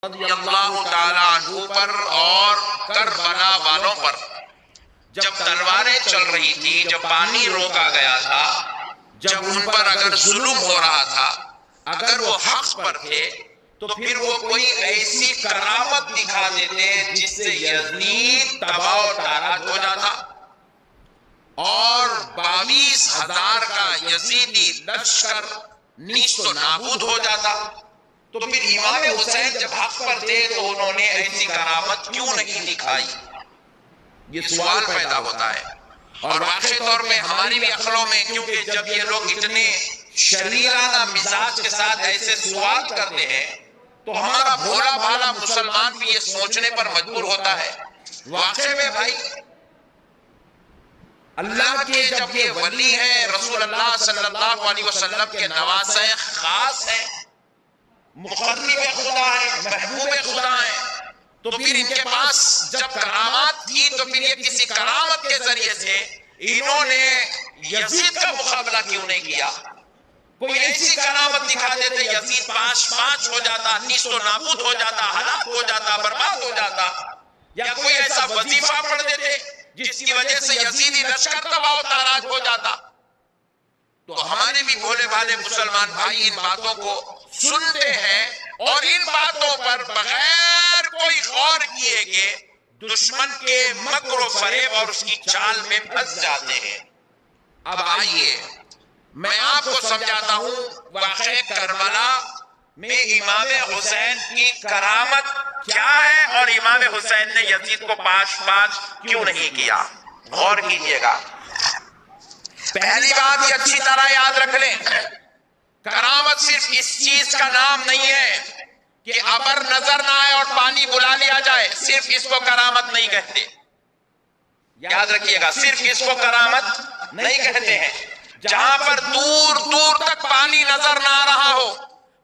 رضی اللہ تعالیٰ عنہ پر اور کربلا والوں پر جب تلواریں چل رہی تھی، جب پانی روکا گیا تھا، جب ان پر اگر ظلم ہو رہا تھا، اگر وہ حق پر تھے، تو پھر وہ کوئی ایسی کرامت دکھا دیتے جس سے یزید تباہ و تاراج ہو جاتا اور 22,000 کا یزیدی لشکر نیست و نابود ہو جاتا۔ تو پھر امام حسین جب حق پر تھے تو انہوں نے ایسی کرامت کیوں نہیں دکھائی؟ یہ سوال پیدا ہوتا ہے۔ اور واقعی طور پہ ہماری بھی عقلوں میں، کیونکہ جب یہ لوگ اتنے شریرانہ مزاج کے ساتھ ایسے سوال کرتے ہیں تو ہمارا بھولا بھالا مسلمان بھی یہ سوچنے پر مجبور ہوتا ہے، واقعی میں بھائی اللہ کے جب یہ ولی ہیں، رسول اللہ صلی اللہ علیہ وسلم کے نواسہ خاص ہیں، مقرب خدا ہیں، محبوب خدا ہیں، تو پھر ان کے پاس جب کرامات تھی تو پھر یہ کسی کرامت کے ذریعے سے انہوں نے یزید کا مقابلہ کیوں نہیں کیا؟ کوئی ایسی کرامت دکھا دیتے یزید پانچ ہو جاتا، نیست و نابود ہو جاتا، ہلاک ہو جاتا، برباد ہو جاتا، یا کوئی ایسا وظیفہ پڑھ دیتے جس کی وجہ سے یزیدی لشکر تباہ و تاراج ہو جاتا۔ تو ہمارے بھی بھولے بھالے مسلمان بھائی ان باتوں کو سنتے ہیں اور ان باتوں پر بغیر کوئی غور کیے کہ دشمن کے مکر و فریب اور اس کی چال میں پھنس جاتے ہیں۔ اب آئیے میں آپ کو سمجھاتا ہوں واقعہ کربلا میں امام حسین کی کرامت کیا ہے اور امام حسین نے یزید کو 5 کیوں نہیں کیا۔ غور کیجئے گا۔ پہلی بات یہ اچھی طرح یاد رکھ لیں، کرامت صرف اس چیز کا نام نہیں ہے کہ ابر نظر نہ آئے اور پانی بلا لیا جائے، صرف اس کو کرامت نہیں کہتے۔ یاد رکھیے گا، صرف اس کو کرامت نہیں کہتے ہیں۔ جہاں پر دور دور تک پانی نظر نہ آ رہا ہو،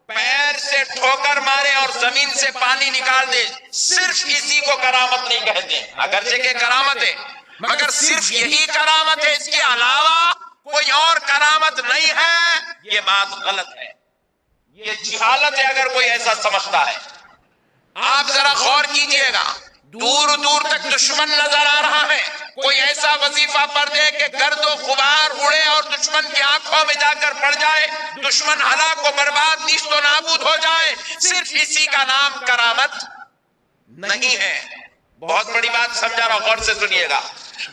پیر سے ٹھوکر مارے اور زمین سے پانی نکال دے، صرف اسی کو کرامت نہیں کہتے۔ اگرچہ کہ کرامت ہے مگر صرف یہی کرامت ہے، اس کے علاوہ کوئی اور کرامت نہیں ہے، یہ بات غلط ہے، یہ جہالت ہے اگر کوئی ایسا سمجھتا ہے۔ آپ ذرا غور کیجئے گا، دور دور تک دشمن نظر آ رہا ہے، کوئی ایسا وظیفہ پڑھ دے کہ گرد و غبار اڑے اور دشمن کی آنکھوں میں جا کر پڑ جائے، دشمن ہلاک و برباد نیست و نابود ہو جائے، صرف اسی کا نام کرامت نہیں ہے۔ بہت بڑی بات سمجھا رہا ہوں، غور سے سنیے گا،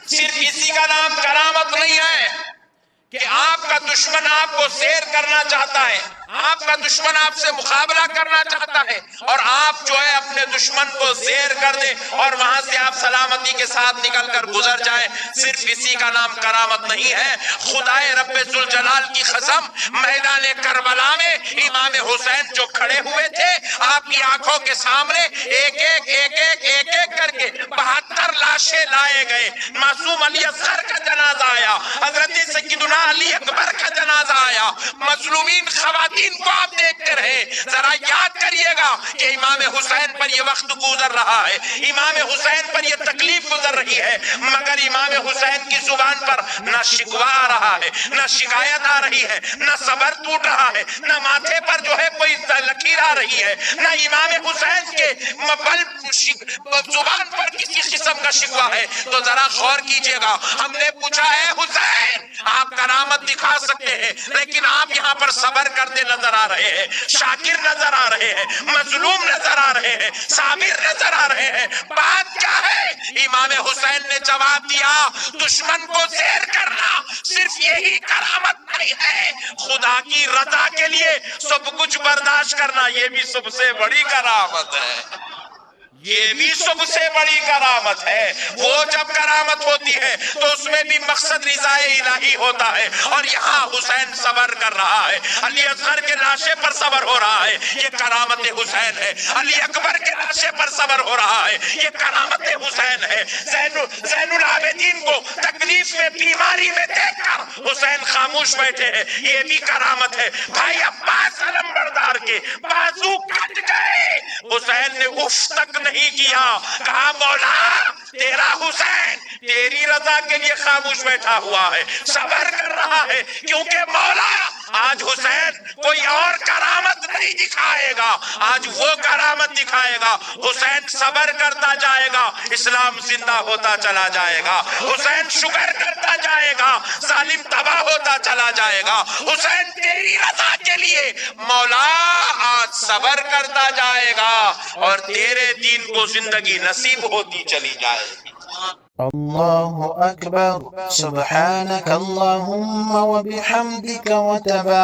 صرف اسی کا نام کرامت نہیں ہے کہ آپ کا دشمن آپ کو زیر کرنا چاہتا ہے، آپ کا دشمن آپ سے مقابلہ کرنا چاہتا ہے اور آپ جو ہے اپنے دشمن کو زیر کر دیں اور وہاں سے آپ سلامتی کے ساتھ نکل کر گزر جائیں، صرف اسی کا نام کرامت نہیں ہے۔ خدائے رب ذوالجلال کی قسم، میدان کربلا میں امام حسین جو کھڑے ہوئے تھے، آپ کی آنکھوں کے سامنے ایک ایک کر کے 72 لاشیں لائے گئے۔ معصوم علی اصغر کا جنازہ آیا، حضرت سیدنا علی اکبر کا جنازہ آیا، مظلومین خواتین کو آپ دیکھتے رہے۔ ذرا یاد کریے گا کہ امام حسین پر یہ وقت گزر رہا ہے، امام حسین پر یہ تکلیف گزر رہی ہے، مگر امام حسین کی زبان پر نہ شکوہ آ رہا ہے، نہ شکایت آ رہی ہے، نہ صبر ٹوٹ رہا ہے، نہ ماتھے پر جو ہے کوئی لکیر آ رہی ہے، نہ امام حسین کے زبان پر کسی قسم کا شکوہ ہے۔ تو ذرا غور کیجئے گا، ہم نے پوچھا ہے حسین آپ کرامت دکھا سکتے ہیں لیکن آپ یہاں پر صبر کرتے نظر آ رہے ہیں، شاکر نظر آ رہے ہیں، مظلوم نظر آ رہے ہیں، صابر نظر آ رہے ہیں، بات کیا ہے؟ امام حسین نے جواب دیا، دشمن کو زیر کرنا صرف یہی کرامت نہیں ہے، خدا کی رضا کے لیے سب کچھ برداشت کرنا یہ بھی سب سے بڑی کرامت ہے، یہ بھی سب سے بڑی کرامت ہے۔ وہ جب کرامت ہوتی ہے تو اس میں بھی مقصد رضا الہی ہوتا ہے، اور یہاں حسین صبر کر رہا ہے، علی اصغر کے لاشے پر صبر ہو رہا ہے، یہ کرامت حسین ہے، علی اکبر کے لاشے پر صبر ہو رہا ہے، یہ کرامت حسین ہے، زین العابدین کو تکلیف میں بیماری میں دیکھ کر حسین خاموش بیٹھے ہیں، یہ بھی کرامت ہے۔ بھائی عباس علمبردار کے بازو کٹ گئے، حسین نے اف تک نہیں کیا، کہا مولا تیرا حسین تیری رضا کے لیے خاموش بیٹھا ہوا ہے، صبر کر رہا ہے، کیونکہ مولا آج حسین کوئی اور کرامت نہیں دکھائے گا، آج وہ کرامت دکھائے گا۔ حسین صبر کرتا جائے گا، اسلام زندہ ہوتا چلا جائے گا۔ حسین شکر کرتا جائے گا، ظالم تباہ ہوتا چلا جائے گا۔ حسین تیری رضا کے لیے مولا آج صبر کرتا جائے گا اور تیرے دین کو زندگی نصیب ہوتی چلی جائے گی۔ اللہ اکبر، سبحانک اللہم و بحمدک و تبارک